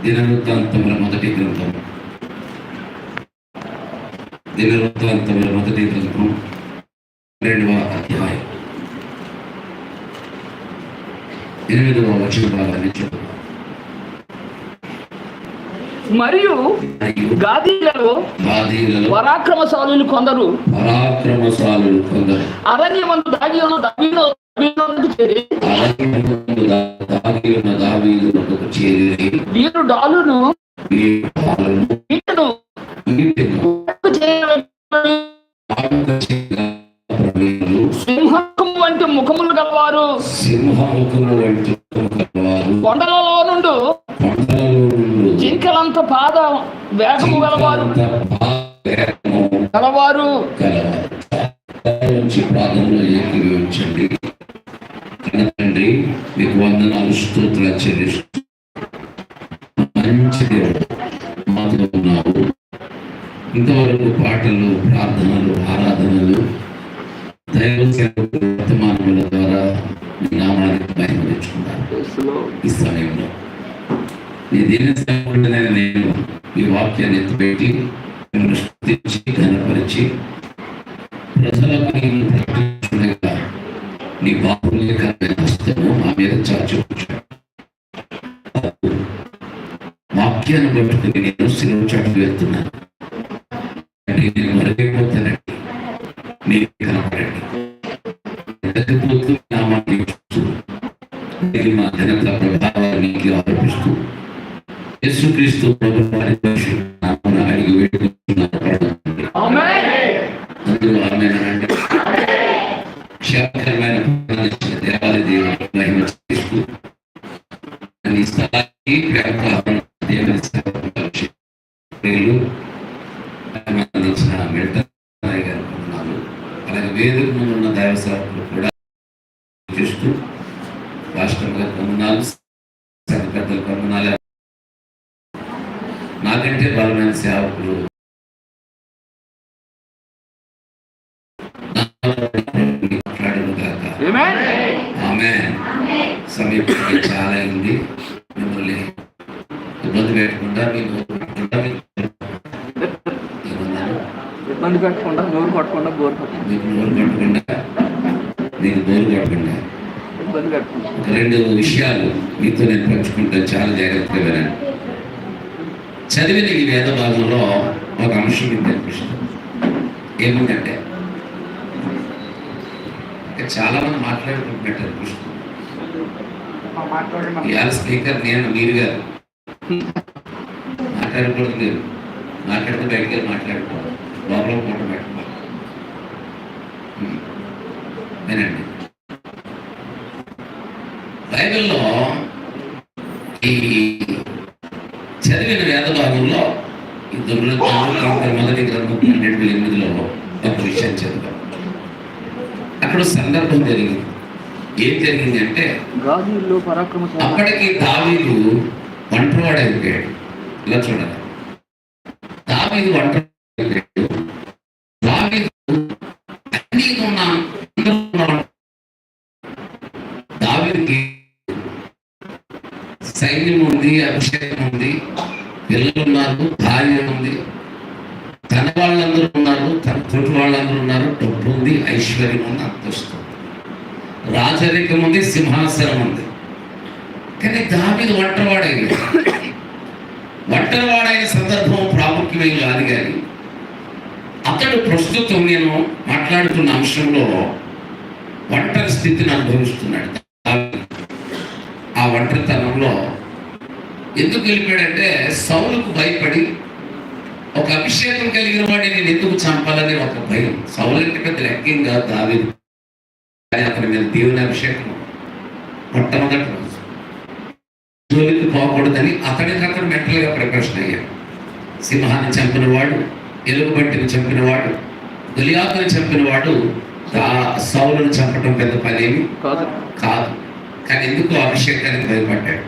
దినవృత్తాంతముల మొదటి గ్రంథం దినవృత్తాంతముల మొదటి గ్రంథం 2వ అధ్యాయం 8వ వచన భాగాన్ని చదువు. మరియు గాదీలలో పరాక్రమశాలులు కొందరు అరణ్యమందు దాగి ఉన్న దావీదునకు చేరి వీరు డాలును సింహం వంటి ముఖములు గలవారు కొండలలో నుండి జింకలంత పాద వేగము గలవారు ప్రార్థనలో ఏకీభవించండి. తండ్రి, మీకు వందనాలు, స్తోత్రాలు చెల్లిస్తూ మంచి దేవుడు మాతో ఉన్నావు. ఇంతవరకు పాటలు, ప్రార్థనలు, ఆరాధనలు, దైవ వర్తమానముల ద్వారా మీ నామానికి మహిమ తెచ్చుకున్నారు. ఈ సమయంలో నీ దీని సమయంలో నేను ఈ వాక్యాన్ని ఎత్తిపెట్టి మిమ్మల్ని స్తుతించి ఘనపరిచి ప్రజలకు నేను ప్రకటించుండగా నీ బాహుల్యకరమైన హస్తము మా మీద చాచవచ్చు. వాక్యాన్ని పట్టుకుని నేను సిలువ చాటు వెళ్తున్నాను. నేను మరగైపోతానండి, మీరు కనపడండి. నామాన్ని మా ఘనత ప్రభావానికి ఆరోపిస్తూ యేసుక్రీస్తు నామమున అడిగి వేడుకుంటున్నాను. అందరూ ఆమేన్. క్షేమకరమైన దేవాలయ దేవుని మహిమ చేస్తూ ఈ స్థలానికి దేవుని అందించిన మిల్టన్ గారు ఉన్నారు. అలాగే వేదిక ముందు ఉన్న దైవ సేవకులు కూడా చేస్తూ రాష్ట్రం గారు పొందనాలు, సంఘ పెద్దలు పొందనాలు. నాకంటే బలమైన సేవకులు సమీపంగా చాలా అయింది. మిమ్మల్ని ఇబ్బంది పెట్టకుండా ఇబ్బంది పెట్టకుండా నోరు కొట్టకుండా బోర్ కొట్టకుండా నీకు బోరు కొట్టకుండా ఇబ్బంది పెట్టకుండా 2 విషయాలు మీతో నేను పంచుకుంటాను. చాలా జాగ్రత్తగా వినండి. చదివిన ఈ వేద భాగంలో ఒక అంశం మీకు అనిపిస్తుంది. ఏమిటంటే చాలా మంది మాట్లాడుకుంటున్నట్టు అనిపిస్తుంది. ఇవాళ స్పీకర్ మీరు గారు మాట్లాడకూడదు. మీరు మాట్లాడితే బయటికి వెళ్ళి మాట్లాడుకోవాలి, లోపల పూట పెట్టుకోవాలి. వినండి, బైబిల్లో ఈ చదివిన వేద భాగంలో ఈ మొదటి గ్రంథం 12:8లో ఒక విషయం చదివాం. అక్కడ సందర్భం జరిగింది. ఏం జరిగింది అంటే అప్పటికి దావీదు ఒంటరివాడు అయిపోయాడు. ఇలా చూడాలి, దావీదు ఒంటరివాడు. దావీదు దావీదుకి సైన్యం ఉంది, అభిషేకం ఉంది, పిల్లలు ఉన్నారు, భార్య ఉంది, తన వాళ్ళందరూ ఉన్నారు, తన తోటి వాళ్ళందరూ ఉన్నారు, డబ్బు ఉంది, ఐశ్వర్యం ఉంది, అంతస్తు, రాజరికం ఉంది, సింహాసనం ఉంది. కానీ దావీదు ఒంటరివాడైన సందర్భం ప్రాముఖ్యమైన కాదు. కానీ అతడు ప్రస్తుతం నేను మాట్లాడుతున్న అంశంలో ఒంటరి స్థితిని అనుభవిస్తున్నాడు. ఆ ఒంటరితనంలో ఎందుకు వెళ్ళిపోయాడంటే సౌలుకు భయపడి, ఒక అభిషేకం కలిగిన వాడిని నేను ఎందుకు చంపాలని ఒక భయం. సౌలు అంటే పెద్ద లెక్కేం కాదు దావీదు, అతని మీద దేవుని అభిషేకం మొట్టమొదటి రోజు. జోలికి పోకూడదని అతడికతను మెంటల్గా ప్రిపరేషన్ అయ్యాడు. సింహాన్ని చంపినవాడు, ఎలుగుబంటిని చంపినవాడు, గొలియాతుని చంపినవాడు సౌలును చంపడం పెద్ద పనేమి కాదు. కానీ ఎందుకు అభిషేకానికి భయపడ్డాడు?